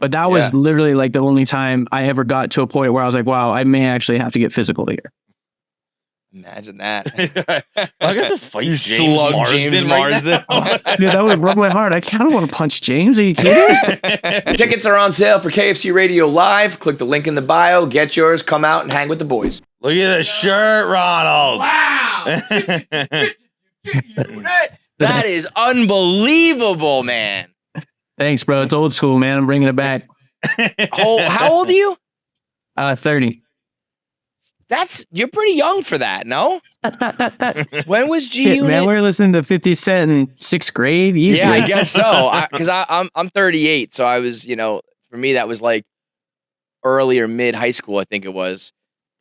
But that was literally like the only time I ever got to a point where I was like, wow, I may actually have to get physical here. Imagine that. I got to fight You James slug Marsden. James Marsden. Dude, that would rub my heart. I kind of want to punch James. Are you kidding? Tickets are on sale for KFC Radio Live. Click the link in the bio. Get yours. Come out and hang with the boys. Look at the shirt, Ronald. Wow. That is unbelievable, man. Thanks, bro. It's old school, man. I'm bringing it back. How old are you? 30. You're pretty young for that, no? When was G Unit? Man, we're listening to 50 Cent in 6th grade. Easily. Yeah, I guess so. Because I'm 38, so I was, for me that was like early or mid high school, I think it was.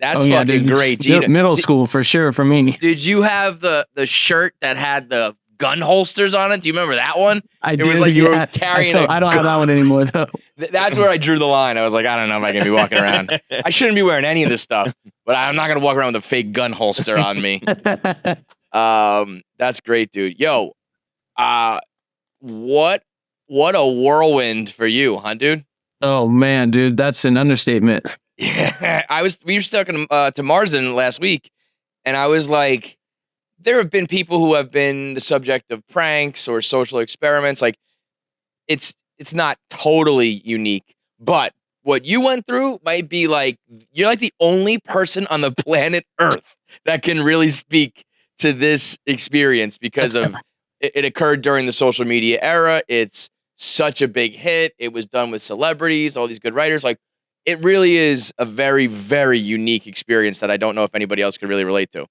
That's fucking great. G Middle school for sure for me. Did you have the shirt that had the gun holsters on it? Do you remember that one? I did. It was like you were carrying I don't have that one anymore though. That's where I drew the line. I was like, I don't know if I can be walking around. I shouldn't be wearing any of this stuff, but I'm not gonna walk around with a fake gun holster on me. That's great, dude. Yo, what a whirlwind for you, huh, dude? Oh man, dude, that's an understatement. Yeah, we were stuck to Marsden last week, and I was like, there have been people who have been the subject of pranks or social experiments. Like, it's not totally unique, but what you went through might be like, you're like the only person on the planet Earth that can really speak to this experience because of it occurred during the social media era. It's such a big hit. It was done with celebrities, all these good writers. Like, it really is a very, very unique experience that I don't know if anybody else could really relate to.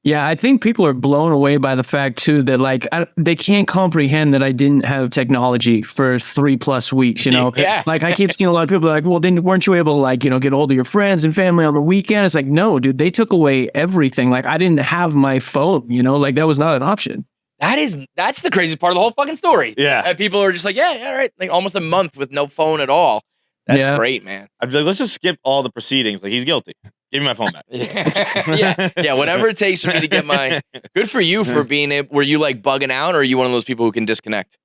Yeah, I think people are blown away by the fact too that like they can't comprehend that I didn't have technology for 3+ weeks. Yeah. Like I keep seeing a lot of people like, well, then weren't you able to like get hold of your friends and family on the weekend? It's like, no, dude, they took away everything. Like I didn't have my phone. Like that was not an option. That's the craziest part of the whole fucking story. Yeah, and people are just like, yeah, all right, like almost a month with no phone at all. That's great, man. I'd be like, let's just skip all the proceedings. Like he's guilty. Give me my phone back. yeah, whatever it takes for me to get my. Good for you for being able. Were you like bugging out, or are you one of those people who can disconnect?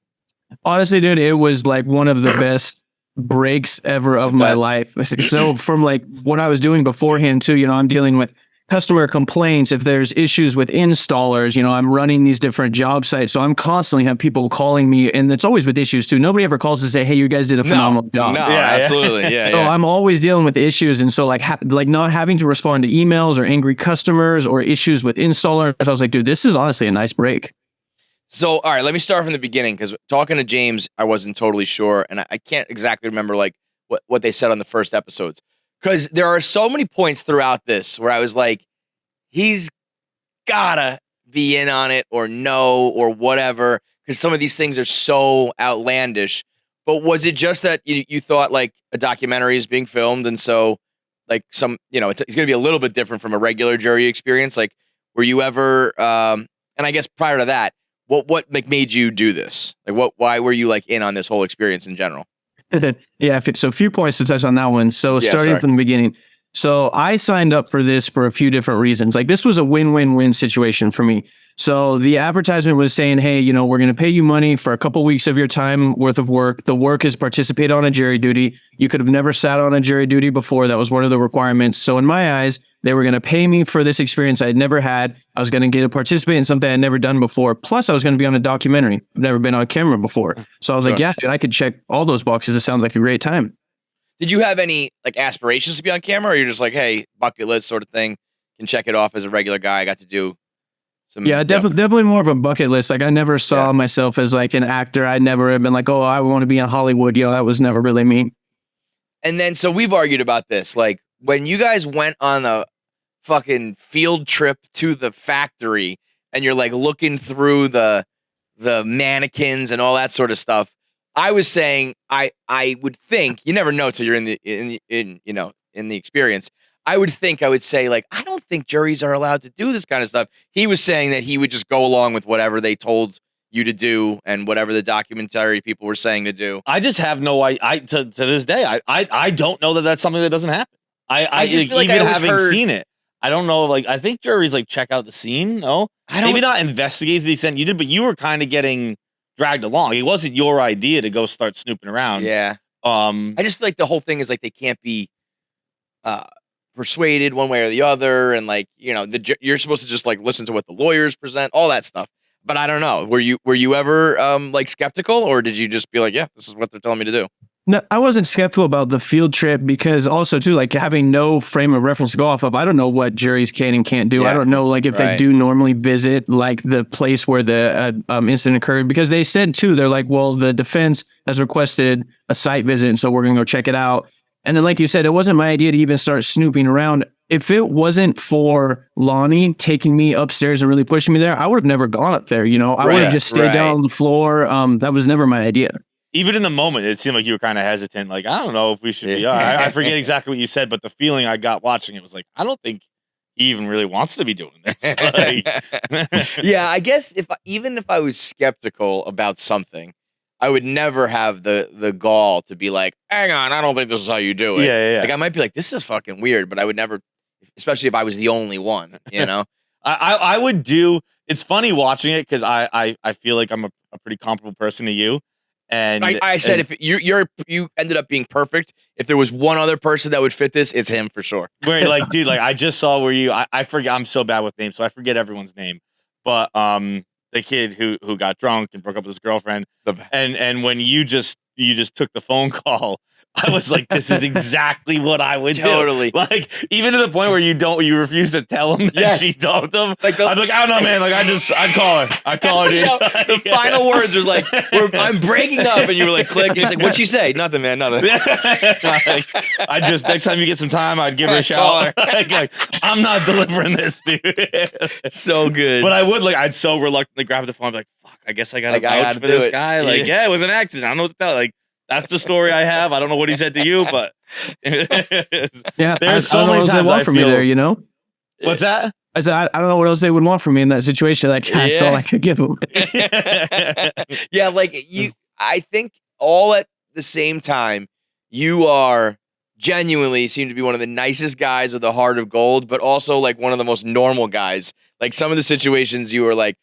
Honestly, dude, it was like one of the best breaks ever of my life. So from like what I was doing beforehand too, I'm dealing with customer complaints. If there's issues with installers, I'm running these different job sites. So I'm constantly have people calling me, and it's always with issues too. Nobody ever calls to say, hey, you guys did a phenomenal job. No, absolutely. Yeah. So I'm always dealing with issues. And so like not having to respond to emails or angry customers or issues with installers. I was like, dude, this is honestly a nice break. So, all right, let me start from the beginning, because talking to James, I wasn't totally sure. And I can't exactly remember like what they said on the first episodes. Because there are so many points throughout this where I was like, he's gotta be in on it or no or whatever, because some of these things are so outlandish. But was it just that you thought like a documentary is being filmed, and so like it's going to be a little bit different from a regular jury experience? Like, were you ever, and I guess prior to that, what made you do this? Like, why were you like in on this whole experience in general? Yeah, so a few points to touch on that one. So starting from the beginning. So I signed up for this for a few different reasons. Like this was a win-win-win situation for me. So the advertisement was saying, hey, we're going to pay you money for a couple weeks of your time worth of work. The work is participate on a jury duty. You could have never sat on a jury duty before. That was one of the requirements. So in my eyes, they were going to pay me for this experience I had never had. I was going to get to participate in something I'd never done before. Plus, I was going to be on a documentary. I've never been on camera before. So I was like, yeah, dude, I could check all those boxes. It sounds like a great time. Did you have any like aspirations to be on camera, or you're just like, hey, bucket list sort of thing, can check it off as a regular guy? I got to do some. Yeah, definitely more of a bucket list. Like I never saw myself as like an actor. I'd never have been like, oh, I want to be in Hollywood. That was never really me. And then, so we've argued about this. Like when you guys went on a fucking field trip to the factory, and you're like looking through the mannequins and all that sort of stuff. I was saying, I would think, you never know till you're in the experience. I would say like, I don't think juries are allowed to do this kind of stuff. He was saying that he would just go along with whatever they told you to do and whatever the documentary people were saying to do. I just have no idea. To this day, I don't know that that's something that doesn't happen. I just feel like even having seen it, I don't know. Like I think juries like check out the scene. No, maybe not investigate to the extent you did, but you were kind of getting dragged along. It wasn't your idea to go start snooping around. Yeah. I just feel like the whole thing is like they can't be persuaded one way or the other, and like you're supposed to just like listen to what the lawyers present, all that stuff. But I don't know. Were you ever like skeptical, or did you just be like, yeah, this is what they're telling me to do? No, I wasn't skeptical about the field trip because also too, like having no frame of reference to go off of, I don't know what juries can and can't do. I don't know like if they do normally visit like the place where the incident occurred, because they said too, they're like, well, the defense has requested a site visit, and so we're gonna go check it out. And then, like you said, it wasn't my idea to even start snooping around. If it wasn't for Lonnie taking me upstairs and really pushing me there, I would have never gone up there. I would have just stayed down on the floor. That was never my idea. Even in the moment, it seemed like you were kind of hesitant. Like, I don't know if we should be. I forget exactly what you said, but the feeling I got watching it was like, I don't think he even really wants to be doing this. Yeah, I guess even if I was skeptical about something, I would never have the gall to be like, hang on, I don't think this is how you do it. Yeah. Like I might be like, this is fucking weird, but I would never, especially if I was the only one, I would do. It's funny watching it because I feel like I'm a pretty comparable person to you. And I said, if you ended up being perfect, if there was one other person that would fit this, it's him for sure. Where like, dude, like I just saw where I forget. I'm so bad with names, so I forget everyone's name. But the kid who got drunk and broke up with his girlfriend, and when you just took the phone call, I was like, this is exactly what I would do. Like, even to the point where you refuse to tell him that she told him. Like I'm like, I don't know, man. Like I'd call her, dude. The final words was like, I'm breaking up, and you were like, click. And he's like, what'd she say? Nothing, man, nothing. I just, next time you get some time, I'd give her a shout. like, I'm not delivering this, dude. So good. But I would, like, I'd so reluctantly grab the phone. I'd be like, fuck, I guess I gotta vouch for this guy. Like, yeah, it was an accident. I don't know what to tell. Like, that's the story I have. I don't know what he said to you, but there's so many times they want from me there, What's that? I said, I don't know what else they would want from me in that situation. Like, that's all I could give them. Yeah, like I think all at the same time, you are genuinely seem to be one of the nicest guys with a heart of gold, but also like one of the most normal guys. Like some of the situations you were like,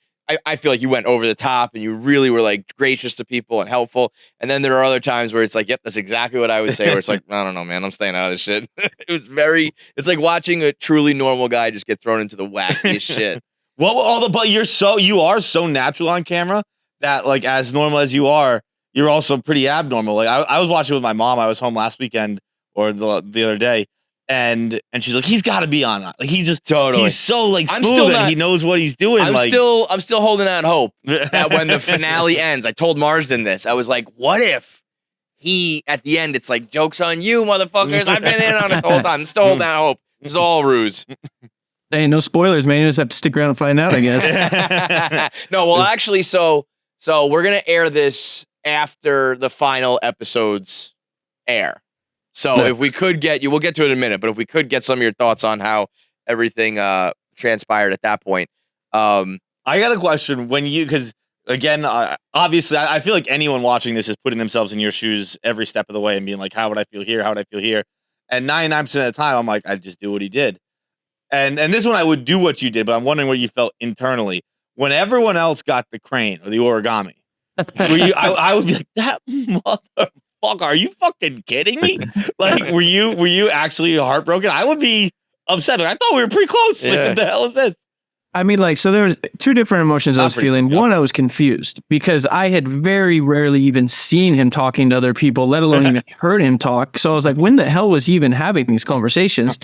I feel like you went over the top and you really were like gracious to people and helpful. And then there are other times where it's like, yep, that's exactly what I would say. Where it's like, I don't know, man, I'm staying out of this shit. It's like watching a truly normal guy just get thrown into the wackiest shit. Well, but you are so natural on camera that like as normal as you are, you're also pretty abnormal. Like I was watching with my mom. I was home last weekend or the other day. And she's like, he's got to be on that. Like he's just he's so like smooth and he knows what he's doing. I'm still holding out hope that when the finale ends, I told Marsden this. I was like, what if he at the end it's like, joke's on you, motherfuckers. I've been in on it the whole time. I'm still holding out hope. This is all ruse. Hey, no spoilers, man. You just have to stick around and find out, I guess. No, well, actually, so we're gonna air this after the final episodes air. So if we could get you, we'll get to it in a minute, but if we could get some of your thoughts on how everything transpired at that point. I got a question because again, obviously I feel like anyone watching this is putting themselves in your shoes every step of the way and being like, how would I feel here? How would I feel here? And 99% of the time, I'm like, I'd just do what he did. And this one I would do what you did, but I'm wondering what you felt internally. When everyone else got the crane or the origami, I would be like, that motherfucker. Are you fucking kidding me? Like, were you actually heartbroken? I would be upset. I thought we were pretty close. Like, what the hell is this? I mean, like, so there was two different emotions I was feeling. One, I was confused because I had very rarely even seen him talking to other people, let alone even heard him talk. So I was like, when the hell was he even having these conversations?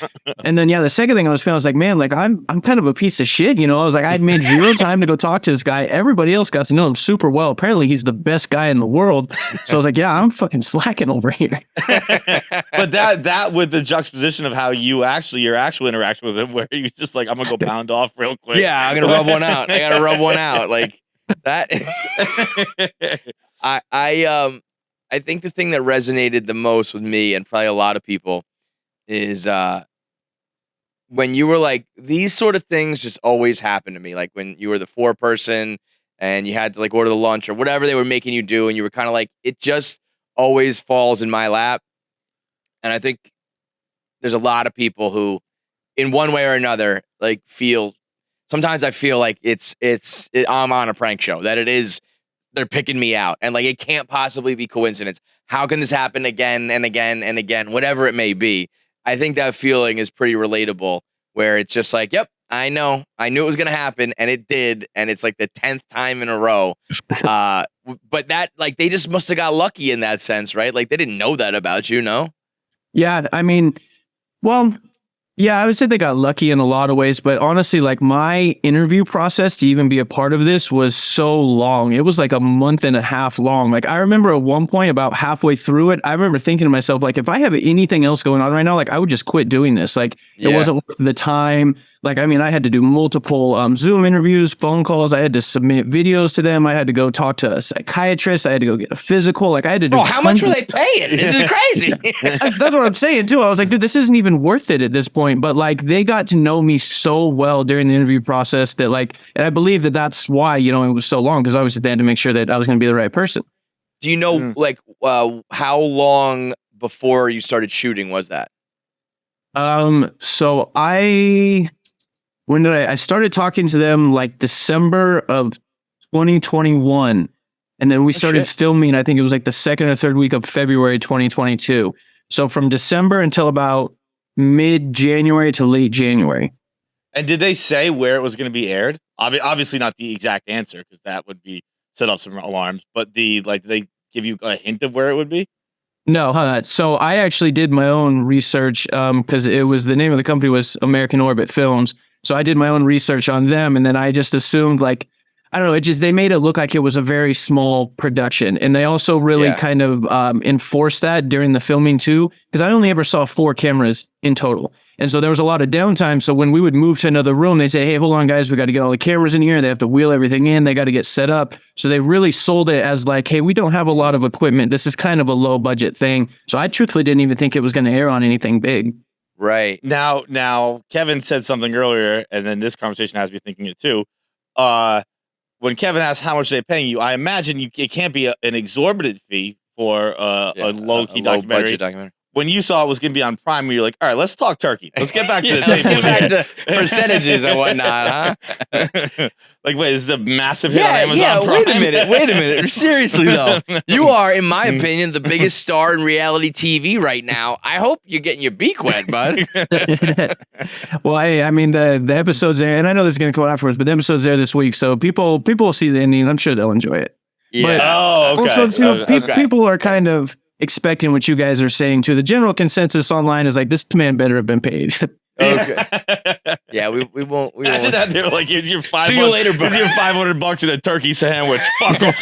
And then, the second thing I was feeling, I was like, man, like, I'm kind of a piece of shit. I was like, I'd made zero time to go talk to this guy. Everybody else got to know him super well. Apparently, he's the best guy in the world. So I was like, yeah, I'm fucking slacking over here. But that with the juxtaposition of how your actual interaction with him, where he was just like, I'm going to go pound off real quick. Yeah, I'm gonna rub one out. I gotta rub one out. Like that. I think the thing that resonated the most with me and probably a lot of people is when you were like, these sort of things just always happen to me. Like when you were the 4-person and you had to like order the lunch or whatever they were making you do, and you were kind of like, it just always falls in my lap. And I think there's a lot of people who, in one way or another, like sometimes I feel like I'm on a prank show, that they're picking me out, and like it can't possibly be coincidence. how can this happen again and again and again, whatever it may be. I think that feeling is pretty relatable, where it's just like, yep, I know. I knew it was going to happen, and it did, and it's like the 10th time in a row. But that, like, they just must have got lucky in that sense, right? Like, they didn't know that about you, no? Yeah, I mean, well, yeah, I would say they got lucky in a lot of ways, but honestly, like my interview process to even be a part of this was so long. It was like a month and a half long. Like I remember at one point about halfway through it, I remember thinking to myself, like, if I have anything else going on right now, like I would just quit doing this. Like it wasn't worth the time. Like, I mean, I had to do multiple Zoom interviews, phone calls. I had to submit videos to them. I had to go talk to a psychiatrist. I had to go get a physical. Like I had to do. Bro, how much were they paying? This is crazy. That's what I'm saying too. I was like, dude, this isn't even worth it at this point. But like, they got to know me so well during the interview process that like, and I believe that that's why, you know, it was so long, because obviously they had to make sure that I was going to be the right person. Do you know, like, how long before you started shooting was that? So when did I started talking to them like December of 2021. And then we started filming, I think it was like the second or third week of February 2022. So from December until about mid-January to late January. And did they say where it was going to be aired? Obviously not the exact answer, because that would be set up some alarms. But did they give you a hint of where it would be? No, so I actually did my own research because it was, the name of the company was American Orbit Films. So I did my own research on them, and then I just assumed, like, I don't know, they made it look like it was a very small production. And they also really kind of enforced that during the filming too, because I only ever saw 4 cameras in total. And so there was a lot of downtime. So when we would move to another room, they say, hey, hold on, guys, we got to get all the cameras in here. They have to wheel everything in. They got to get set up. So they really sold it as like, hey, we don't have a lot of equipment. This is kind of a low budget thing. So I truthfully didn't even think it was going to air on anything big. Right. Now, Kevin said something earlier, and then this conversation has me thinking it too. When Kevin asked how much they're paying you, I imagine it can't be an exorbitant fee for a low-key documentary. When you saw it was going to be on Prime, you're like, all right, let's talk turkey. Let's get back to the table. Let's get back to percentages and whatnot, huh? Like, wait, this is a massive hit on Amazon Prime? Wait a minute. Seriously, though. You are, in my opinion, the biggest star in reality TV right now. I hope you're getting your beak wet, bud. Well, I mean, the episode's there, and I know this is going to come out afterwards, but the episode's there this week, so people will see the ending. I'm sure they'll enjoy it. Yeah. But also, too, people are kind of expecting what you guys are saying too. The general consensus online is like, this man better have been paid. Okay. Yeah, we won't. Imagine that they're like, here's your $500. See you later, bro. Here's your $500 and a turkey sandwich. Fuck off.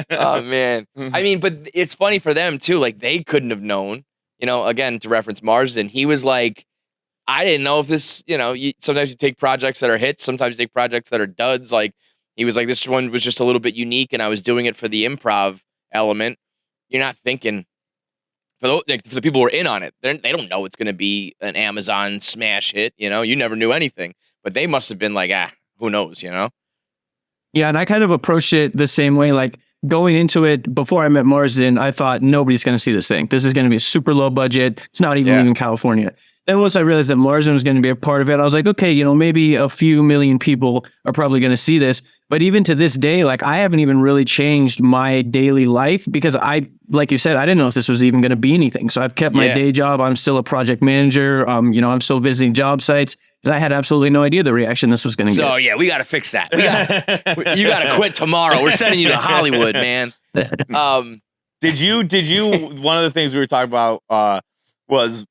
Oh man. I mean, but it's funny for them too. Like they couldn't have known. You know, again, to reference Marsden, he was like, I didn't know if this. You know, sometimes you take projects that are hits, sometimes you take projects that are duds. Like he was like, this one was just a little bit unique, and I was doing it for the improv element. You're not thinking for the people who are in on it. They don't know it's going to be an Amazon smash hit. You know, you never knew anything, but they must have been like, who knows? You know? Yeah, and I kind of approached it the same way. Like going into it before I met Marsden, I thought nobody's going to see this thing. This is going to be a super low budget. It's not even in California. Then once I realized that Marsden was going to be a part of it, I was like, okay, you know, maybe a few million people are probably going to see this. But even to this day, like I haven't even really changed my daily life because like you said, I didn't know if this was even going to be anything. So I've kept my day job. I'm still a project manager. You know, I'm still visiting job sites. I had absolutely no idea the reaction this was going to get. So yeah, we got to fix that. You got to quit tomorrow. We're sending you to Hollywood, man. Did you? One of the things we were talking about was,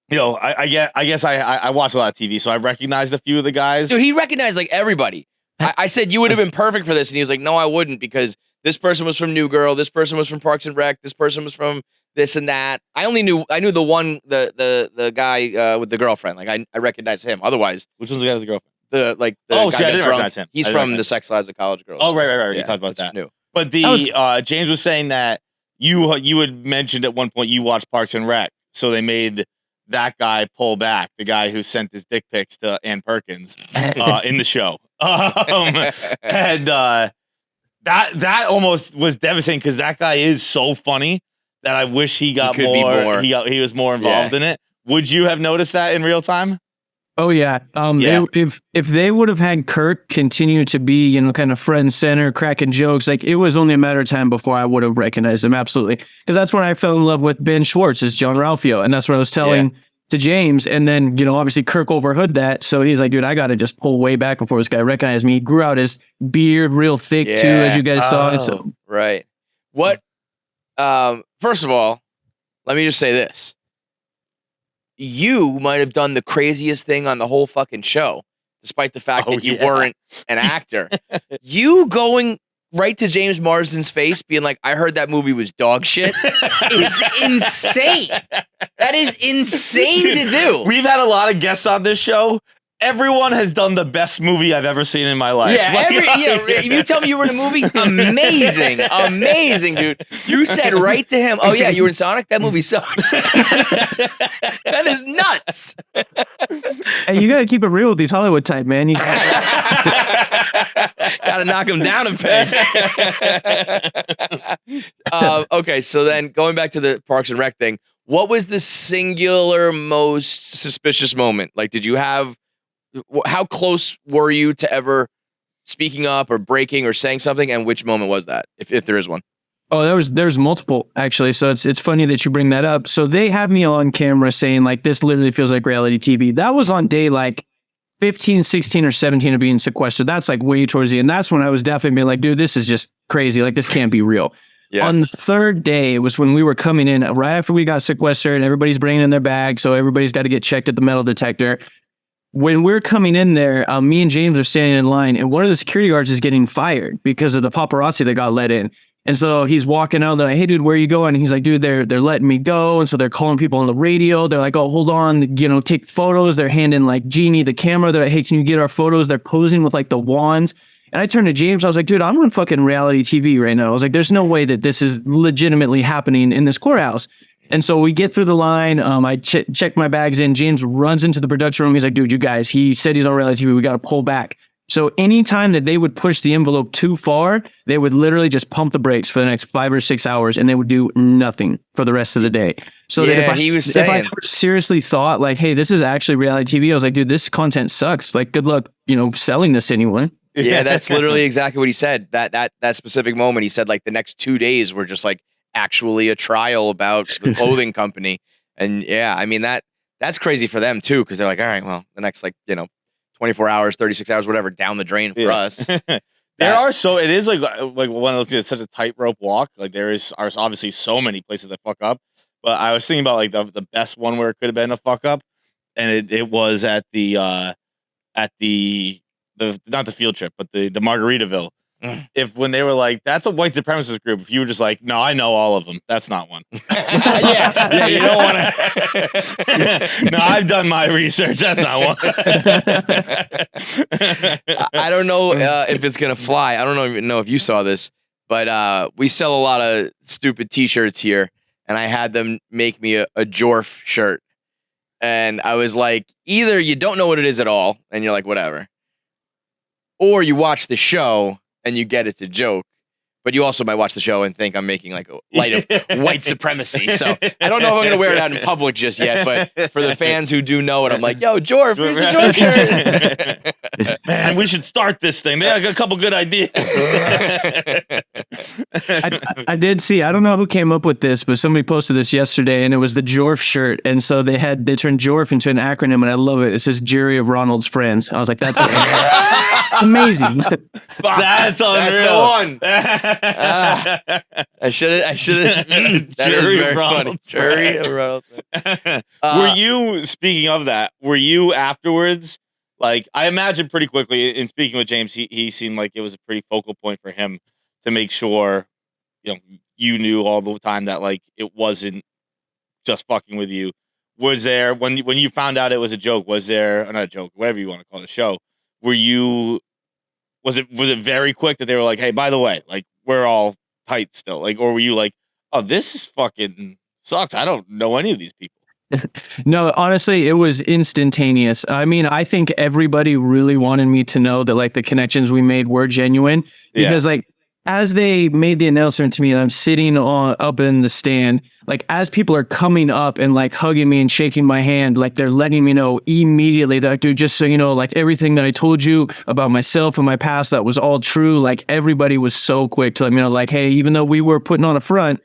you know, I guess I watch a lot of TV, so I recognized a few of the guys. Dude, he recognized like everybody. I said you would have been perfect for this, and he was like, "No, I wouldn't, because this person was from New Girl, this person was from Parks and Rec, this person was from this and that." I knew the one, the guy with the girlfriend. Like I recognized him. Otherwise, which one's the guy with the girlfriend? I didn't recognize him. He's from the Sex Lives of College Girls. Oh, right. You talked about that. New. But James was saying that you had mentioned at one point you watched Parks and Rec, so they made that guy pull back, the guy who sent his dick pics to Ann Perkins in the show. And that almost was devastating because that guy is so funny that I wish he got more. He was more involved in it. Would you have noticed that in real time? Oh yeah. If they would have had Kirk continue to be, kind of front center, cracking jokes, like it was only a matter of time before I would have recognized him. Absolutely. Because that's when I fell in love with Ben Schwartz as John Ralphio. And that's what I was telling to James. And then, obviously Kirk overheard that. So he's like, dude, I got to just pull way back before this guy recognized me. He grew out his beard real thick too, as you guys saw. So. Right. What? First of all, let me just say this. You might have done the craziest thing on the whole fucking show, despite the fact that you weren't an actor. You going right to James Marsden's face, being like, I heard that movie was dog shit, is insane. That is insane to do. We've had a lot of guests on this show. Everyone has done the best movie I've ever seen in my life. Yeah, you tell me you were in a movie, amazing, dude. You said right to him, oh yeah, you were in Sonic? That movie sucks. That is nuts. Hey, you gotta keep it real with these Hollywood type, man. You gotta knock them down a peg. Okay, so then going back to the Parks and Rec thing, what was the singular most suspicious moment? Like, did you have... How close were you to ever speaking up or breaking or saying something, and which moment was that, if there is one? Oh, there's multiple, actually. So it's funny that you bring that up. So they have me on camera saying, like, this literally feels like reality TV. That was on day, like, 15, 16, or 17 of being sequestered. That's, like, way towards the end. That's when I was definitely being like, dude, this is just crazy. Like, this can't be real. Yeah. On the third day, it was when we were coming in, right after we got sequestered, and everybody's bringing in their bag, so everybody's got to get checked at the metal detector. When we're coming in there, me and James are standing in line, and one of the security guards is getting fired because of the paparazzi that got let in. And so he's walking out, they're like, hey, dude, where are you going? And he's like, dude, they're letting me go. And so they're calling people on the radio. They're like, oh, hold on, take photos. They're handing, like, Jeannie the camera. They're like, hey, can you get our photos? They're posing with, like, the wands. And I turned to James. I was like, dude, I'm on fucking reality TV right now. I was like, there's no way that this is legitimately happening in this courthouse. And so we get through the line. I check my bags in. James runs into the production room. He's like, dude, you guys, he said he's on reality TV. We got to pull back. So anytime that they would push the envelope too far, they would literally just pump the brakes for the next 5 or 6 hours, and they would do nothing for the rest of the day. So that if I seriously thought, like, hey, this is actually reality TV, I was like, dude, this content sucks. Like, good luck, selling this to anyone. Yeah, that's literally exactly what he said. That specific moment, he said, like, the next 2 days were just like actually a trial about the clothing company. And yeah, I mean, that's crazy for them too, because they're like, all right, well, the next, like, 24 hours, 36 hours, whatever, down the drain for us. It is like one of those, it's such a tightrope walk. Like, are obviously so many places that fuck up, but I was thinking about, like, the best one where it could have been a fuck up, and it was at the not the field trip, but the Margaritaville. If when they were like, that's a white supremacist group, if you were just like, no, I know all of them, that's not one. yeah, you don't want to. No, I've done my research. That's not one. I don't know if it's gonna fly. I don't even know if you saw this, but we sell a lot of stupid T-shirts here, and I had them make me a Jorf shirt, and I was like, either you don't know what it is at all, and you're like, whatever, or you watch the show and you get it's a joke, but you also might watch the show and think I'm making, like, a light of white supremacy. So I don't know if I'm going to wear it out in public just yet, but for the fans who do know it, I'm like, yo, Jorf, here's the Jorf shirt. Man, we should start this thing. They have a couple good ideas. I did see, I don't know who came up with this, but somebody posted this yesterday, and it was the Jorf shirt. And so they turned Jorf into an acronym, and I love it. It says Jury of Ronald's Friends. I was like, that's amazing. That's unreal. That's the one. I should have. That is very funny. Jury of Ronald. Were you, speaking of that, were you afterwards, like, I imagine pretty quickly, in speaking with James, he seemed like it was a pretty focal point for him to make sure, you knew all the time that, like, it wasn't just fucking with you. Was there, when you found out it was a joke, was there, not a joke, whatever you want to call it, a show, was it very quick that they were like, hey, by the way, like, we're all tight still? Like, or were you like, oh, this is fucking sucks, I don't know any of these people? No, honestly, it was instantaneous. I mean, I think everybody really wanted me to know that, like, the connections we made were genuine, because like, as they made the announcement to me, and I'm sitting up in the stand, like as people are coming up and like hugging me and shaking my hand, like they're letting me know immediately that, like, dude, just so you know, like everything that I told you about myself and my past, that was all true. Like everybody was so quick to let me know, like, hey, even though we were putting on a front,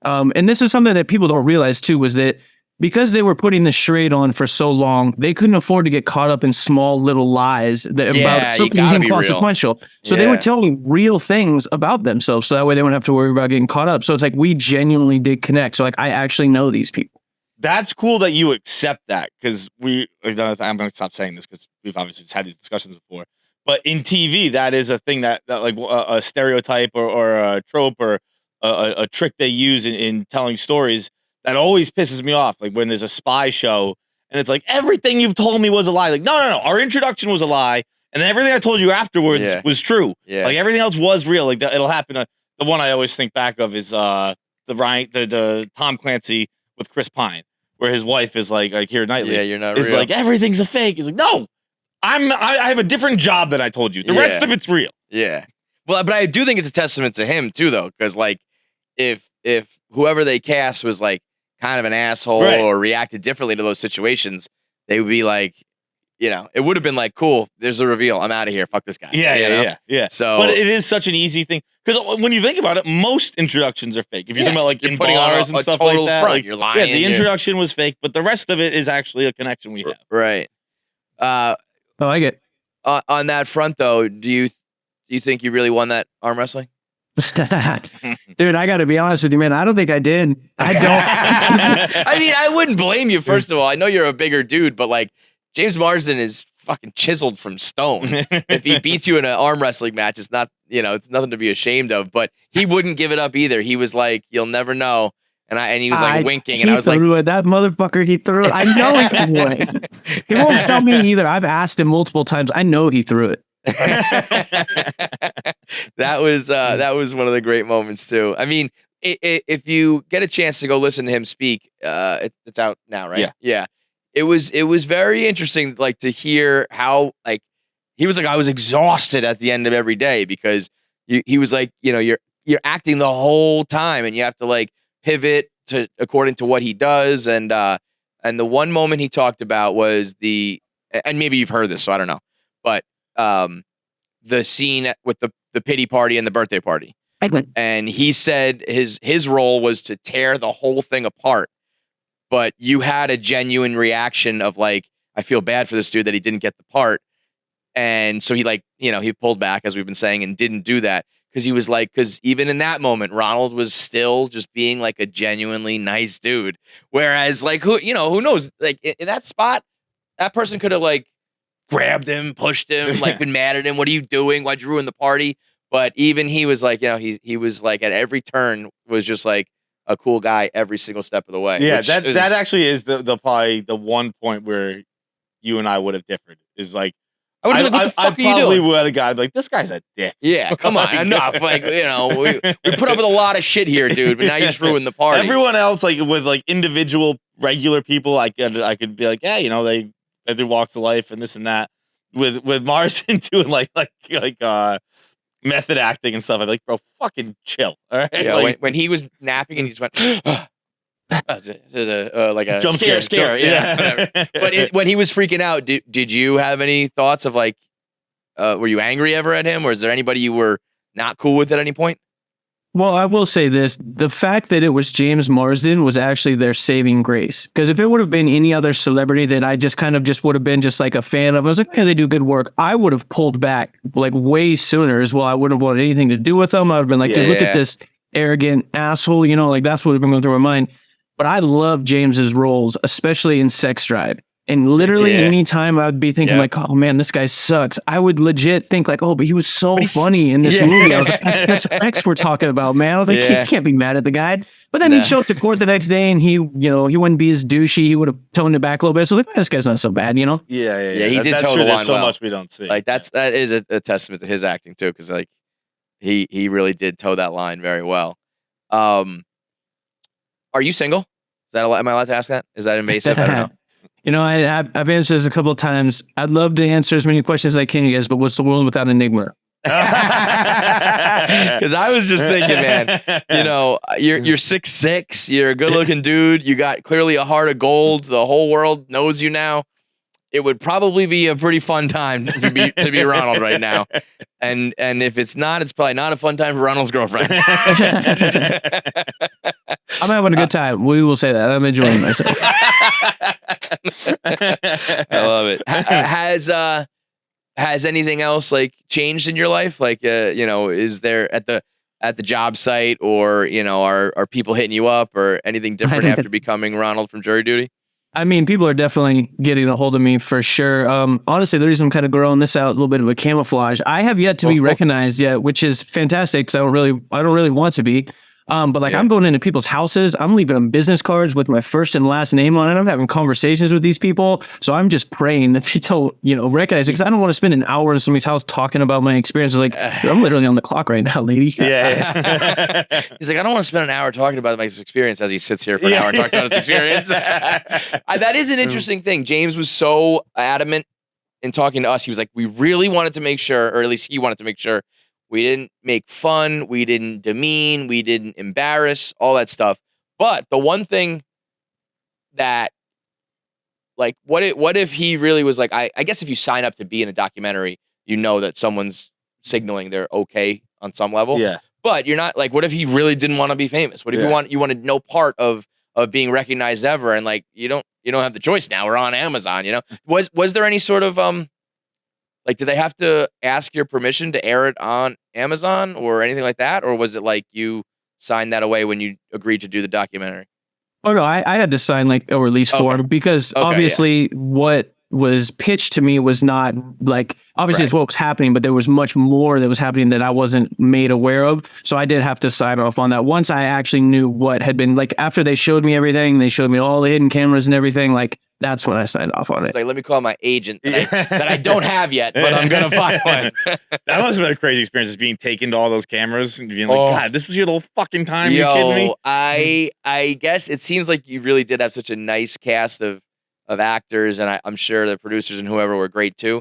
and this is something that people don't realize too, was that because they were putting the charade on for so long, they couldn't afford to get caught up in small little lies about something inconsequential. So they would tell me real things about themselves, so that way they wouldn't have to worry about getting caught up. So it's like we genuinely did connect. So like I actually know these people. That's cool that you accept that, because I'm going to stop saying this because we've obviously just had these discussions before. But in TV, that is a thing that like a stereotype or a trope or a trick they use in telling stories. That always pisses me off, like when there's a spy show and it's like everything you've told me was a lie. Like, no, our introduction was a lie, and then everything I told you afterwards was true. Yeah. Like everything else was real. Like it'll happen. The one I always think back of is the Tom Clancy with Chris Pine, where his wife is like Keira Knightley. Yeah, you're not real. It's like everything's a fake. He's like, no, I have a different job than I told you. The rest of it's real. Yeah. Well, but I do think it's a testament to him too, though, because like if whoever they cast was like kind of an asshole or reacted differently to those situations, they would be like, it would have been like, cool, there's a reveal, I'm out of here, fuck this guy. Yeah. So, but it is such an easy thing, because when you think about it, most introductions are fake. If you think about like in bars and stuff like that, front. Like, you're lying. Yeah, the introduction was fake, but the rest of it is actually a connection we have. Right. I like it. On that front, though, do you think you really won that arm wrestling? Dude, I gotta be honest with you, man. I don't think I did. I don't. I mean, I wouldn't blame you, first of all. I know you're a bigger dude, but like James Marsden is fucking chiseled from stone. If he beats you in an arm wrestling match, it's not, it's nothing to be ashamed of, but he wouldn't give it up either. He was like, you'll never know. And he was like winking, and I was like, that motherfucker, he threw it. I know he threw it. He won't tell me either. I've asked him multiple times. I know he threw it. That was one of the great moments too. I mean, if you get a chance to go listen to him speak, it's out now, right? Yeah. It was very interesting, like to hear how like he was like, I was exhausted at the end of every day, because he was like, you're acting the whole time, and you have to like pivot to according to what he does, and the one moment he talked about was and maybe you've heard this, so I don't know, but the scene with the pity party and the birthday party. And he said his role was to tear the whole thing apart, but you had a genuine reaction of like, I feel bad for this dude that he didn't get the part. And so he like, he pulled back, as we've been saying, and didn't do that. Because he was like, because even in that moment, Ronald was still just being like a genuinely nice dude. Whereas like, who knows, like in that spot, that person could have like grabbed him, pushed him, like been mad at him. What are you doing? Why'd you ruin the party? But even he was like, he was like at every turn was just like a cool guy every single step of the way. Yeah, that actually is the probably the one point where you and I would have differed, is like, I probably would have got like, this guy's a dick. Yeah, come on, enough. Like, we put up with a lot of shit here, dude, but now you just ruined the party. Everyone else, like with like individual regular people, I could be like, yeah, they through walks of life and this and that. With Marsden doing like method acting and stuff, I'm like, bro, fucking chill. All right. Yeah, like, when he was napping and he just went, there's like a jump scare. Yeah. But when he was freaking out, did you have any thoughts of like, were you angry ever at him, or is there anybody you were not cool with at any point? Well, I will say this. The fact that it was James Marsden was actually their saving grace. Because if it would have been any other celebrity that I just would have been just like a fan of, I was like, yeah, they do good work, I would have pulled back like way sooner as well. I wouldn't have wanted anything to do with them. I would have been like, dude, look at this arrogant asshole, like that's what would have been going through my mind. But I love James's roles, especially in Sex Drive. And literally anytime I would be thinking like, oh man, this guy sucks, I would legit think like, oh, but he was so funny in this movie. I was like, that's X we're talking about, man. I was like, he can't be mad at the guy. But then he'd show up to court the next day and he wouldn't be as douchey. He would have toned it back a little bit. So like, this guy's not so bad, Yeah, he did toe the line well. So much we don't see. Like that is a testament to his acting too, because like he really did toe that line very well. Are you single? Am I allowed to ask that? Is that invasive? I don't know. I've answered this a couple of times. I'd love to answer as many questions as I can, you guys, but what's the world without Enigma? Because I was just thinking, man, you're 6'6", you're a good looking dude, you got clearly a heart of gold, the whole world knows you now. It would probably be a pretty fun time to be Ronald right now. And if it's not, it's probably not a fun time for Ronald's girlfriend. I'm having a good time. We will say that. I'm enjoying myself. I love it. Has anything else like changed in your life? Like, is there at the job site, or are people hitting you up or anything different after becoming Ronald from jury duty? I mean, people are definitely getting a hold of me for sure. Honestly, the reason I'm kind of growing this out, a little bit of a camouflage. I have yet to be recognized yet, which is fantastic because I don't really want to be. But I'm going into people's houses. I'm leaving them business cards with my first and last name on it. I'm having conversations with these people. So I'm just praying that they don't, recognize it, because I don't want to spend an hour in somebody's house talking about my experiences. Like, I'm literally on the clock right now, lady. Yeah. He's like, I don't want to spend an hour talking about my experience, as he sits here for an hour and talks about his experience. That is an interesting thing. James was so adamant in talking to us. He was like, we really wanted to make sure, or at least he wanted to make sure, we didn't make fun, we didn't demean, we didn't embarrass, all that stuff. But the one thing that, like, what if he really was like, I guess if you sign up to be in a documentary, you know that someone's signaling they're okay on some level. Yeah. But you're not, like, what if he really didn't want to be famous? What if you wanted no part of being recognized ever, and like you don't have the choice now. We're on Amazon, Was there any sort of like, did they have to ask your permission to air it on Amazon or anything like that? Or was it like you signed that away when you agreed to do the documentary? Oh, no, I had to sign like a release form because obviously what was pitched to me was not like, obviously it's what was happening, but there was much more that was happening that I wasn't made aware of. So I did have to sign off on that. Once I actually knew what had been, like, after they showed me everything, they showed me all the hidden cameras and everything, like, that's when I signed off on it. Like, let me call my agent that I don't have yet, but I'm going to find one. That must have been a crazy experience, just being taken to all those cameras and being like, God, this was your little fucking time. You kidding me? I guess it seems like you really did have such a nice cast of actors, and I'm sure the producers and whoever were great too.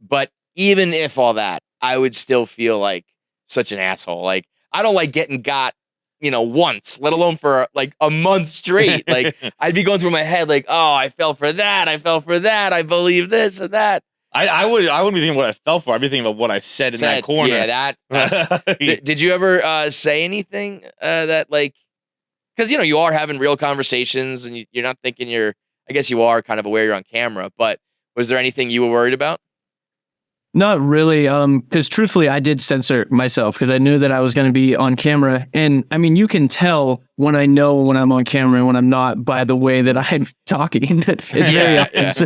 But even if all that, I would still feel like such an asshole. Like, I don't like getting got, once, let alone for like a month straight. Like, I'd be going through my head like, oh, I fell for that. I believe this and that. I wouldn't be thinking what I fell for. I'd be thinking about what I said in that corner. Yeah, did you ever say anything that, like, because, you are having real conversations and you're not thinking I guess you are kind of aware you're on camera, but was there anything you were worried about? Not really, because truthfully, I did censor myself because I knew that I was going to be on camera. And I mean, you can tell when I know when I'm on camera and when I'm not by the way that I'm talking. It's very obvious.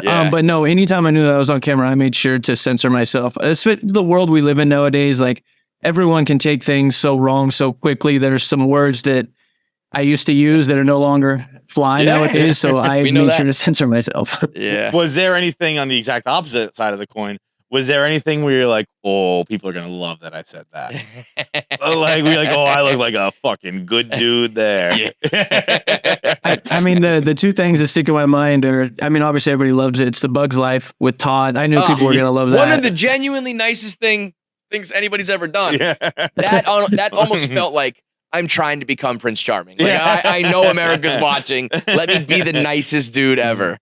But no, anytime I knew that I was on camera, I made sure to censor myself. It's the world we live in nowadays. Like, everyone can take things so wrong so quickly. There's some words that I used to use that are no longer fly nowadays, so I made sure to censor myself. Was there anything on the exact opposite side of the coin? Was there anything where you're like, oh, people are gonna love that I said that? Like, we're like, oh, I look like a fucking good dude there. I mean, the two things that stick in my mind are, I mean, obviously everybody loves it. It's the Bug's Life with Todd. I knew people were gonna love that. One of the genuinely nicest things anybody's ever done. That almost felt like, I'm trying to become Prince Charming. Like, I know America's watching. Let me be the nicest dude ever.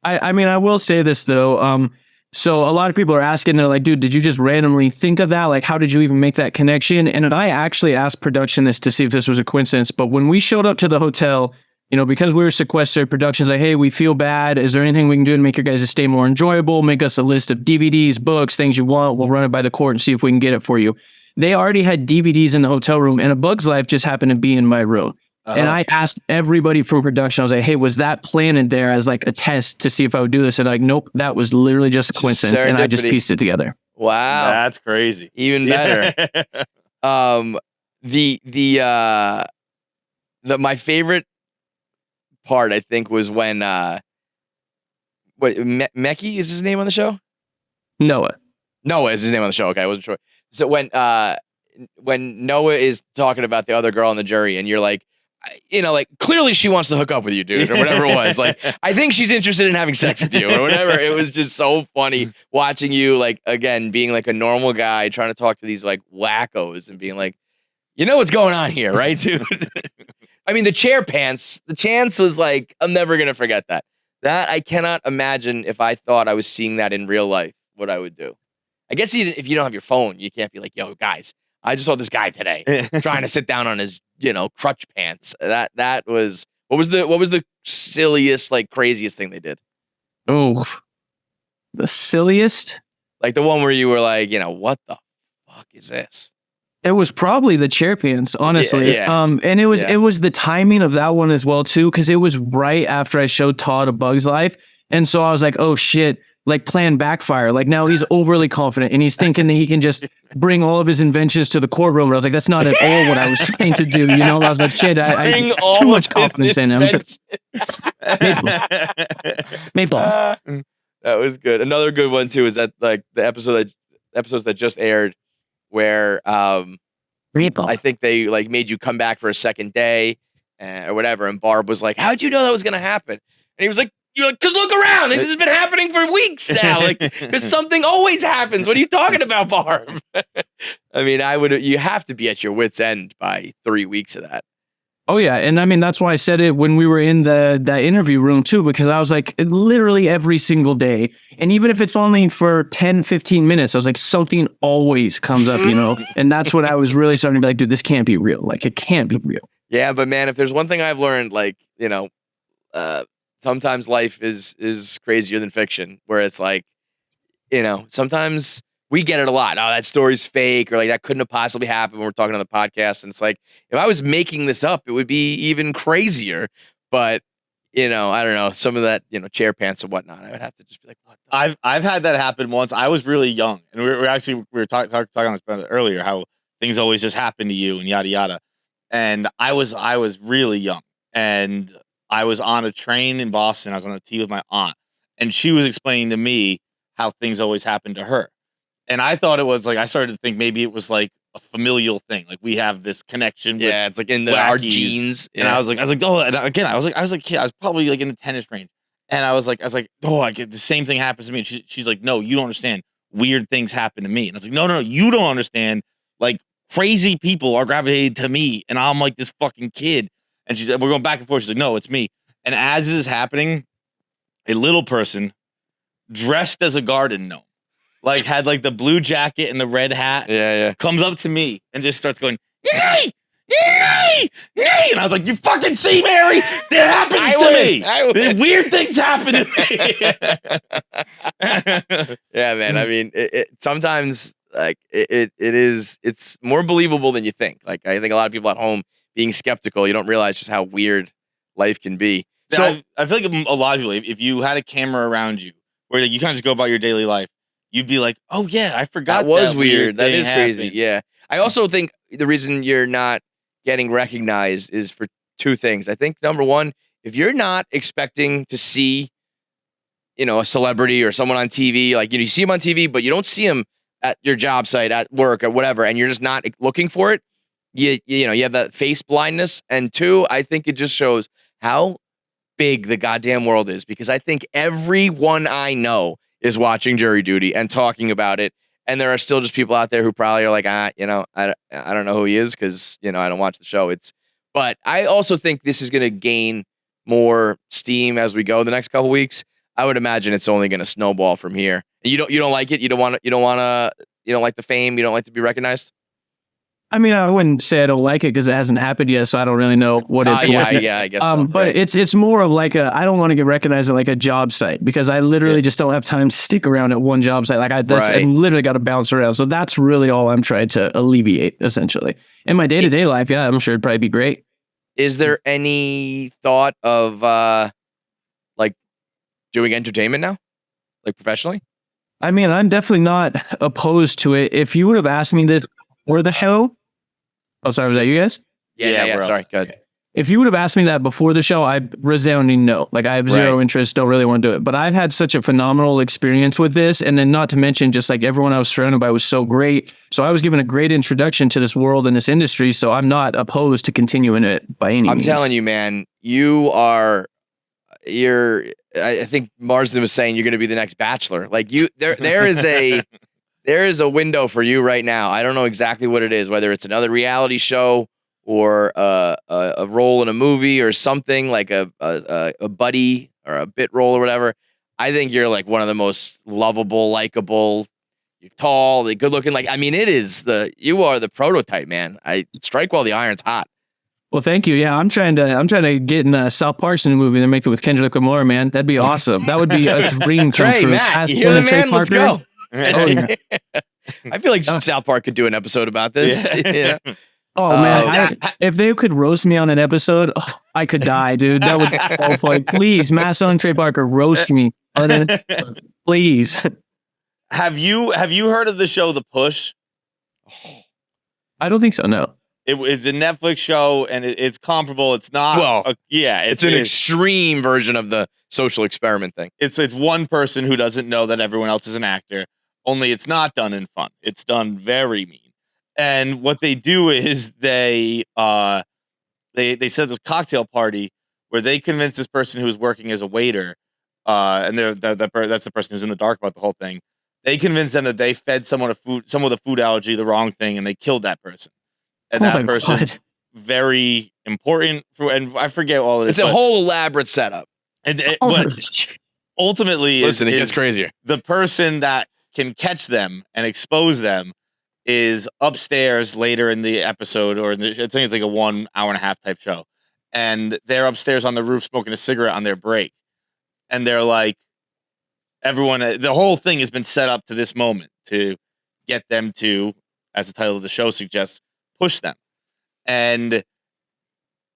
I mean, I will say this though. So a lot of people are asking, they're like, dude, did you just randomly think of that? Like, how did you even make that connection? And I actually asked production this to see if this was a coincidence. But when we showed up to the hotel, because we were sequestered, production's like, hey, we feel bad. Is there anything we can do to make your guys' stay more enjoyable? Make us a list of DVDs, books, things you want. We'll run it by the court and see if we can get it for you. They already had DVDs in the hotel room, and A Bug's Life just happened to be in my room. And I asked everybody from production, I was like, hey, was that planted there as like a test to see if I would do this? And like, nope, that was literally just a coincidence. And I just pieced it together. Wow. That's crazy. Even better. My favorite part, I think, was when Mekki is his name on the show? Noah is his name on the show. Okay, I wasn't sure. So when Noah is talking about the other girl on the jury, and you're like, like clearly she wants to hook up with you, dude, or whatever it was. Like, I think she's interested in having sex with you or whatever. It was just so funny watching you, like, again, being like a normal guy trying to talk to these like wackos and being like, you know what's going on here, right, dude? I mean, the chance was like, I'm never going to forget that. That I cannot imagine if I thought I was seeing that in real life, what I would do. I guess if you don't have your phone, you can't be like, yo, guys, I just saw this guy today trying to sit down on his, crutch pants. That was, what was the silliest, like craziest thing they did? Oh, the silliest? Like the one where you were like, what the fuck is this? It was probably the chair pants, honestly. Yeah. And it was the timing of that one as well too, because it was right after I showed Todd A Bug's Life, and so I was like, oh shit, like plan backfire. Like now he's overly confident and he's thinking that he can just bring all of his inventions to the courtroom. And I was like, that's not at all what I was trying to do. I was like, shit, I too much confidence in him. Maple. That was good. Another good one too is that like the episodes that just aired, where I think they like made you come back for a second day or whatever, and Barb was like, how'd you know that was gonna happen? And he was like, you're like, because look around, this has been happening for weeks now, like, because something always happens. What are you talking about, Barb? I mean, you have to be at your wit's end by 3 weeks of that. Oh yeah, and I mean that's why I said it when we were in that interview room too, because I was like, literally every single day, and even if it's only for 10, 15 minutes, I was like, something always comes up, and that's what I was really starting to be like, dude, this can't be real. Like, it can't be real. Yeah, but man, if there's one thing I've learned, like, sometimes life is crazier than fiction, where it's like, sometimes we get it a lot. Oh, that story's fake, or like that couldn't have possibly happened when we're talking on the podcast. And it's like, if I was making this up, it would be even crazier. But, I don't know, some of that, chair pants and whatnot, I would have to just be like, what the I've had that happen once. I was really young, and we were talking on this earlier, how things always just happen to you and yada yada. And I was really young, and I was on a train in Boston. I was on a T with my aunt, and she was explaining to me how things always happen to her. And I thought it was like, I started to think maybe it was like a familial thing. Like we have this connection. Yeah, it's like in our genes. And I was like, oh, and again, I was a kid. I was probably like in the tennis range. And I was like, oh, I get the same thing happens to me. And she's like, no, you don't understand. Weird things happen to me. And I was like, no, you don't understand. Like crazy people are gravitated to me. And I'm like this fucking kid. And she said, we're going back and forth. She's like, no, it's me. And as this is happening, a little person dressed as a garden gnome, like had like the blue jacket and the red hat, comes up to me and just starts going, nee, nee, nee. And I was like, you fucking see, Mary? That happens to me. Weird things happen to me. Yeah, man. I mean, it sometimes like it's more believable than you think. Like I think a lot of people at home being skeptical, you don't realize just how weird life can be. So I feel like a lot of people, if you had a camera around you where you kind of just go about your daily life, you'd be like, oh yeah, I forgot that was weird. That is crazy. Yeah. I also think the reason you're not getting recognized is for two things. I think number one, if you're not expecting to see, a celebrity or someone on TV, like, you see them on TV, but you don't see them at your job site, at work or whatever, and you're just not looking for it, you have that face blindness. And two, I think it just shows how big the goddamn world is, because I think everyone I know is watching Jury Duty and talking about it, and there are still just people out there who probably are like, I don't know who he is because I don't watch the show. But I also think this is going to gain more steam as we go the next couple weeks. I would imagine it's only going to snowball from here. You don't like it. You don't like the fame. You don't like to be recognized. I mean, I wouldn't say I don't like it because it hasn't happened yet, so I don't really know what it's like. Yeah, I guess so. But right. it's more of like I don't want to get recognized at like a job site, because I literally just don't have time to stick around at one job site. Like I literally got to bounce around. So that's really all I'm trying to alleviate, essentially. In my day-to-day life, yeah, I'm sure it'd probably be great. Is there any thought of like doing entertainment now, like professionally? I mean, I'm definitely not opposed to it. If you would have asked me this, where the hell? Oh, sorry, was that you guys? Yeah. Sorry, good. if you would have asked me that before the show, I resounding no. Like I have zero interest, don't really want to do it. But I've had such a phenomenal experience with this. And then not to mention just like everyone I was surrounded by was so great. So I was given a great introduction to this world and this industry. So I'm not opposed to continuing it by any means. I'm telling you, man, I think Marsden was saying you're going to be the next Bachelor. Like there is a window for you right now. I don't know exactly what it is, whether it's another reality show or a role in a movie or something like a buddy or a bit role or whatever. I think you're like one of the most lovable, likable. You're tall, the good looking. Like, I mean, you are the prototype, man. I strike while the iron's hot. Well, thank you. Yeah, I'm trying to get in South Park's new movie. They're making it with Kendrick Lamar, man. That'd be awesome. That would be a dream come true. Matt, you hear the man? Let's go. Oh, yeah. I feel like South Park could do an episode about this. Yeah. Oh man, if they could roast me on an episode, I could die, dude. That would be so funny. Please, Massa and Trey Parker, roast me. Please. Have you heard of the show The Push? I don't think so. No. It's a Netflix show, and it's comparable. It's not. Well, it's an extreme version of the social experiment thing. It's one person who doesn't know that everyone else is an actor. Only it's not done in fun. It's done very mean. And what they do is they set this cocktail party where they convince this person who is working as a waiter, and that's the person who's in the dark about the whole thing. They convince them that they fed someone with a food allergy the wrong thing, and they killed that person. And that person's very important and I forget all of this. It's a whole elaborate setup. But ultimately, listen, it gets crazier. The person that can catch them and expose them is upstairs later in the episode, I think it's like a 1 hour and a half type show. And they're upstairs on the roof smoking a cigarette on their break. And they're like, the whole thing has been set up to this moment to get them to, as the title of the show suggests, push them. And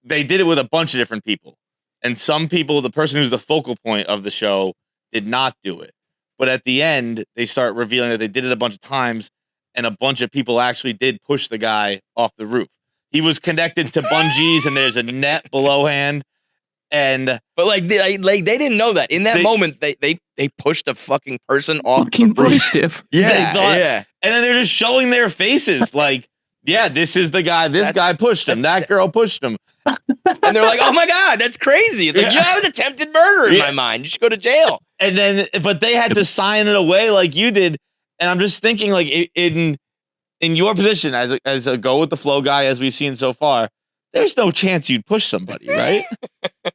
they did it with a bunch of different people. And some people, the person who's the focal point of the show, did not do it. But at the end, they start revealing that they did it a bunch of times, and a bunch of people actually did push the guy off the roof. He was connected to bungees, and there's a net below hand. But they didn't know that in that moment. They pushed a fucking person off the roof. Yeah. And then they're just showing their faces like, yeah, this is the guy. This guy pushed him. That girl pushed him. And they're like, oh my God, that's crazy. It's like, that was attempted murder in my mind. You should go to jail. And then, but they had to sign it away like you did. And I'm just thinking, like, in your position as a go with the flow guy, as we've seen so far, there's no chance you'd push somebody, right?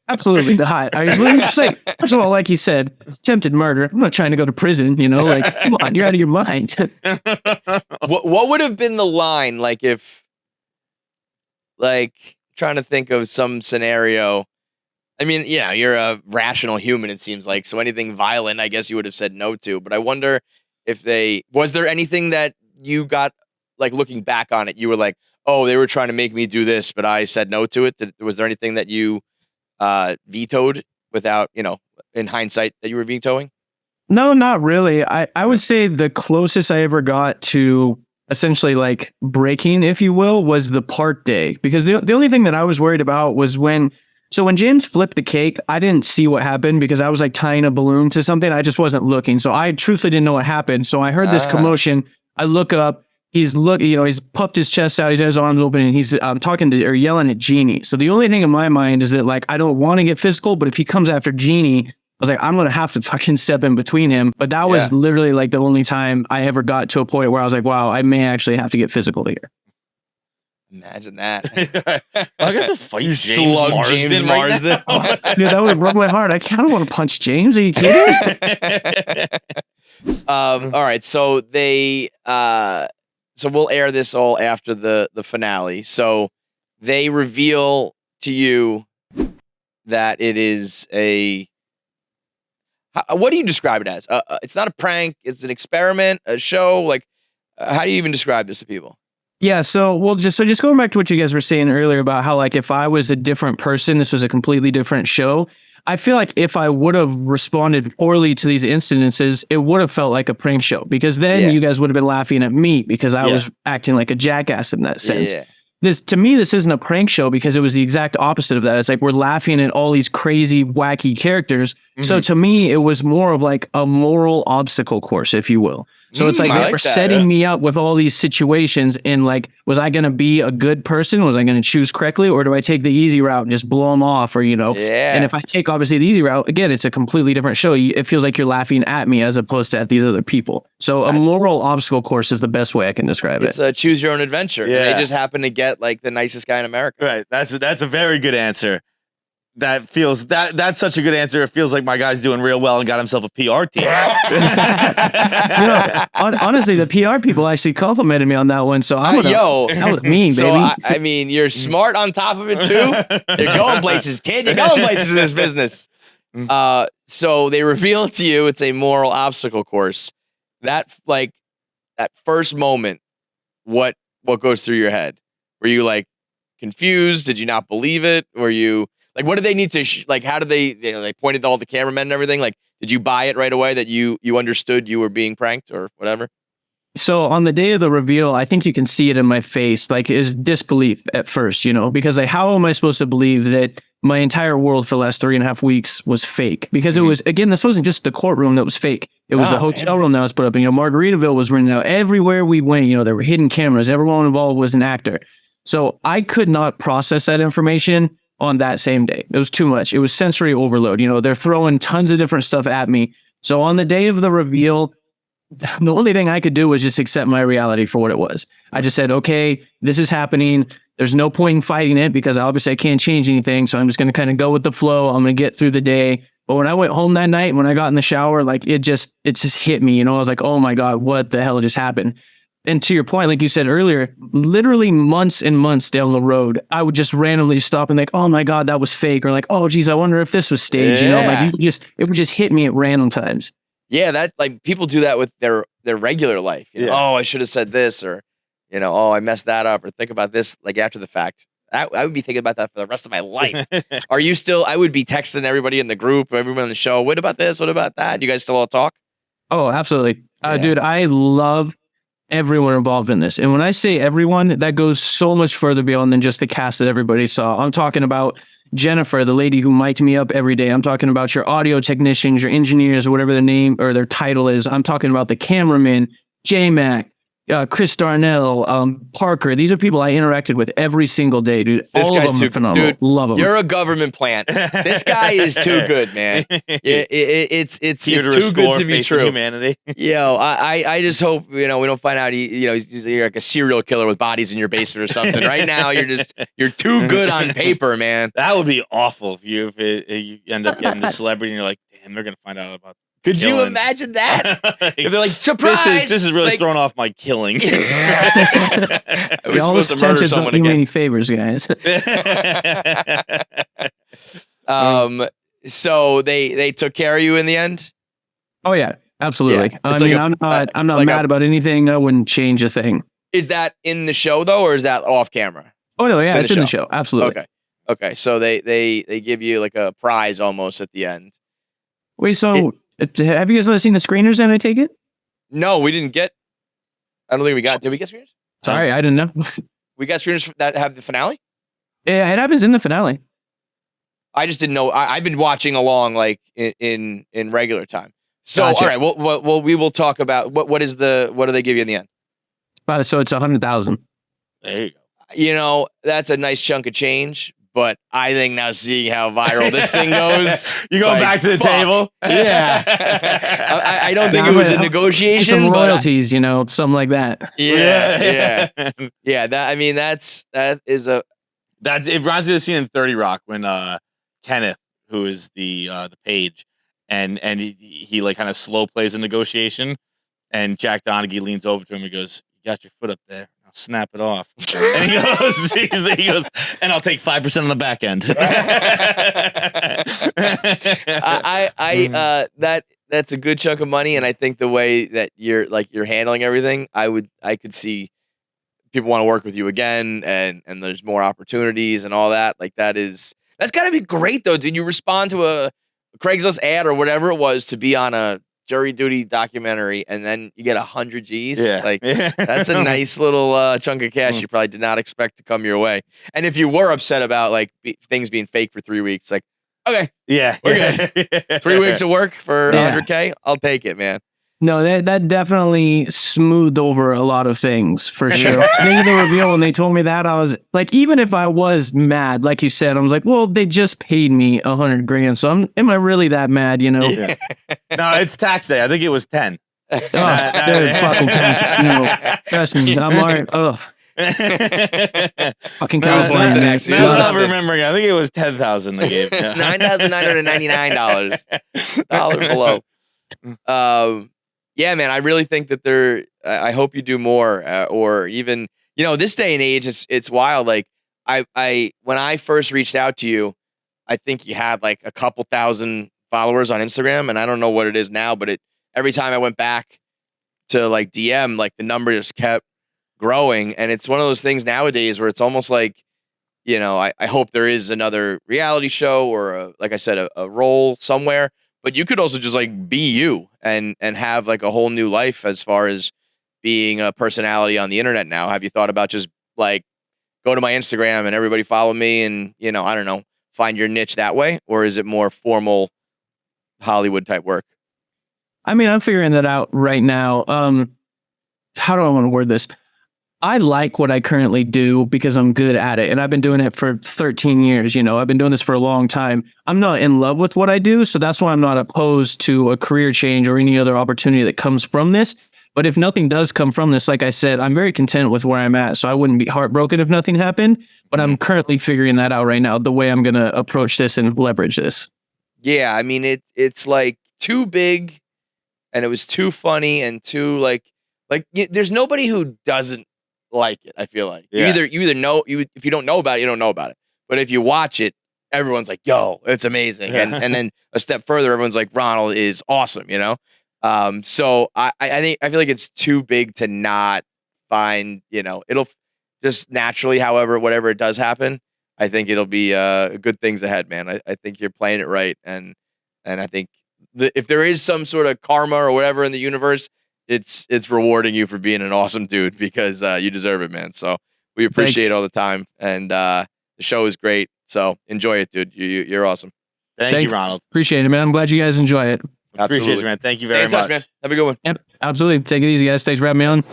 Absolutely not. I mean, it's like, first of all, like you said, attempted murder. I'm not trying to go to prison, like, come on, you're out of your mind. What would have been the line, like, if, like, trying to think of some scenario. I mean, you're a rational human, it seems like, so anything violent, I guess you would have said no to. But I wonder if was there anything that you got, like, looking back on it, you were like, oh, they were trying to make me do this, but I said no to it. Was there anything that you vetoed without, in hindsight, that you were vetoing? No, not really. I would say the closest I ever got to essentially like breaking, if you will, was the part day. Because the only thing that I was worried about was when James flipped the cake, I didn't see what happened because I was like tying a balloon to something. I just wasn't looking. So I truthfully didn't know what happened. So I heard this commotion. I look up. He's puffed his chest out. He's got his arms open, and he's talking to or yelling at Jeannie. So the only thing in my mind is that, like, I don't want to get physical, but if he comes after Jeannie, I was like, I'm gonna have to fucking step in between him. But that was literally like the only time I ever got to a point where I was like, wow, I may actually have to get physical here. Imagine that. I got to fight James Marsden. Dude, that would rub my heart. I kind of want to punch James. Are you kidding? All right, so they so we'll air this all after the finale. So they reveal to you that it is what do you describe it as? It's not a prank. It's an experiment, a show. Like, how do you even describe this to people? Yeah. So just going back to what you guys were saying earlier about how, like, if I was a different person, this was a completely different show. I feel like if I would have responded poorly to these incidences, it would have felt like a prank show, because then you guys would have been laughing at me because I was acting like a jackass in that sense. to me, this isn't a prank show because it was the exact opposite of that. It's like we're laughing at all these crazy, wacky characters. Mm-hmm. So to me, it was more of like a moral obstacle course, if you will. So it's like they were setting me up with all these situations, and like, was I going to be a good person? Was I going to choose correctly, or do I take the easy route and just blow them off? Or, you know, and if I take obviously the easy route, again, it's a completely different show. It feels like you're laughing at me as opposed to at these other people. So a moral obstacle course is the best way I can describe it. It's a choose your own adventure. Yeah. They just happen to get like the nicest guy in America. Right. That's a very good answer. That's such a good answer. It feels like my guy's doing real well and got himself a PR team. Honestly, the PR people actually complimented me on that one. So that was mean, so baby. I mean, you're smart on top of it too. You're going places, kid. You're going places in this business. So they reveal to you it's a moral obstacle course. That first moment, what goes through your head? Were you like confused? Did you not believe it? Were you like, what did they need to how did they pointed to all the cameramen and everything? Like, did you buy it right away that you understood you were being pranked or whatever? So on the day of the reveal, I think you can see it in my face, like is disbelief at first, you know, because like, how am I supposed to believe that my entire world for the last 3.5 weeks was fake? Because it was, again, this wasn't just the courtroom that was fake. It was the hotel room that was put up. And, you know, Margaritaville was rented out. Everywhere we went, you know, there were hidden cameras. Everyone involved was an actor. So I could not process that information on that same day. It was too much. It was sensory overload. You know, they're throwing tons of different stuff at me. So on the day of the reveal, the only thing I could do was just accept my reality for what it was. I just said, okay, this is happening. There's no point in fighting it because obviously I can't change anything. So I'm just going to kind of go with the flow. I'm going to get through the day. But when I went home that night, when I got in the shower, like it just hit me, you know, I was like, oh my God, what the hell just happened? And to your point, like you said earlier, literally months and months down the road, I would just randomly stop and like, oh my God, that was fake. Or like, oh geez, I wonder if this was staged. You know, like it would just hit me at random times. Yeah, that like people do that with their regular life. You know? Oh, I should have said this, or you know, oh, I messed that up, or think about this like after the fact. I would be thinking about that for the rest of my life. Are you still? I would be texting everybody in the group, everyone on the show. What about this? What about that? You guys still all talk? Oh, absolutely, dude. I love everyone involved in this, and when I say everyone, that goes so much further beyond than just the cast that everybody saw. I'm talking about Jennifer, the lady who mic'd me up every day. I'm talking about your audio technicians, your engineers, or whatever their name or their title is. I'm talking about the cameraman, J-Mac, Chris Darnell, Parker. These are people I interacted with every single day, dude. This all guy's of them are phenomenal. Dude, love them. You're a government plant. This guy is too good, man. It's too good to be true. Humanity. Yo, I just hope we don't find out he's like a serial killer with bodies in your basement or something. Right now, you're too good on paper, man. That would be awful if you end up getting the celebrity and you're like, damn, they're gonna find out about. Could you imagine that? If they're like, surprise! This is really throwing off my killing. I was supposed to murder someone again. Any favors, guys. So they took care of you in the end? Oh yeah, absolutely. Yeah. I'm not mad about anything. I wouldn't change a thing. Is that in the show though, or is that off camera? Oh no, yeah, it's in the show. Absolutely. Okay. So they give you like a prize almost at the end. Wait, so have you guys not seen the screeners then, I take it? No, we didn't get. I don't think we got. Did we get screeners? Sorry, I didn't know. We got screeners that have the finale? Yeah, it happens in the finale. I just didn't know. I've been watching along like in regular time. So gotcha. All right, well, we will talk about what do they give you in the end? So it's 100,000. There you go. You know, that's a nice chunk of change. But I think now seeing how viral this thing goes, you going back to the table? Yeah. I don't think it was a negotiation. Some royalties, something like that. Yeah. It reminds me of the scene in 30 Rock when Kenneth, who is the page, and he like kind of slow plays a negotiation, and Jack Donaghy leans over to him and goes, "You got your foot up there. Snap it off." And he goes, and I'll take 5% on the back end. That's a good chunk of money, and I think the way that you're handling everything, I could see people want to work with you again, and there's more opportunities and all that. Like that's got to be great though. Did you respond to a Craigslist ad or whatever it was to be on a jury duty documentary, and then you get 100 G's. Yeah. Like that's a nice little chunk of cash you probably did not expect to come your way. And if you were upset about like things being fake for 3 weeks, like, okay, yeah, we're good. 3 weeks of work for 100K, I'll take it, man. No, that definitely smoothed over a lot of things for sure. Maybe the reveal when they told me that, I was like, even if I was mad, like you said, I was like, well, they just paid me $100 grand, so am I really that mad? You know? Yeah. No, it's tax day. I think it was 10. Oh, dude, fucking tax. No, trust me, I'm alright. Ugh. Fucking California. Now that I'm remembering, I think it was 10,000 they gave. $9,999. $1 below. Yeah, man, I really think that I hope you do more, or even, this day and age, it's wild. Like when I first reached out to you, I think you had like a couple thousand followers on Instagram, and I don't know what it is now, but every time I went back to like DM, like the number just kept growing. And it's one of those things nowadays where it's almost like, I hope there is another reality show or like I said, a role somewhere. But you could also just like be you and have like a whole new life as far as being a personality on the internet now. Have you thought about just like go to my Instagram and everybody follow me and, I don't know, find your niche that way? Or is it more formal Hollywood type work? I mean, I'm figuring that out right now. How do I want to word this? I like what I currently do because I'm good at it. And I've been doing it for 13 years. I've been doing this for a long time. I'm not in love with what I do. So that's why I'm not opposed to a career change or any other opportunity that comes from this. But if nothing does come from this, like I said, I'm very content with where I'm at. So I wouldn't be heartbroken if nothing happened. But I'm currently figuring that out right now, the way I'm going to approach this and leverage this. Yeah. I mean, it's like too big and it was too funny and too like there's nobody who doesn't like it. I feel like you either know if you don't know about it, you don't know about it. But if you watch it, everyone's like, "Yo, it's amazing," and then a step further, everyone's like, "Ronald is awesome," So I feel like it's too big to not find. It'll just naturally, whatever it does happen, I think it'll be good things ahead, man. I think you're playing it right, and I think if there is some sort of karma or whatever in the universe, it's rewarding you for being an awesome dude because you deserve it, man. So we appreciate it all the time, and the show is great. So enjoy it, dude. You're awesome. Thank you, Ronald. Appreciate it, man. I'm glad you guys enjoy it. Absolutely. Appreciate you, man. Thank you very Stay in much, touch, man. Have a good one. Yep, absolutely. Take it easy, guys. Thanks for having me on.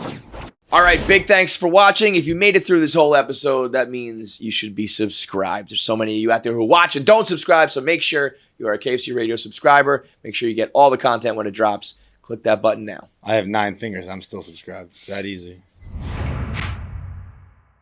All right, big thanks for watching. If you made it through this whole episode, that means you should be subscribed. There's so many of you out there who watch and don't subscribe, so make sure you are a KFC Radio subscriber. Make sure you get all the content when it drops. Click that button now. I have 9 fingers. I'm still subscribed. It's that easy.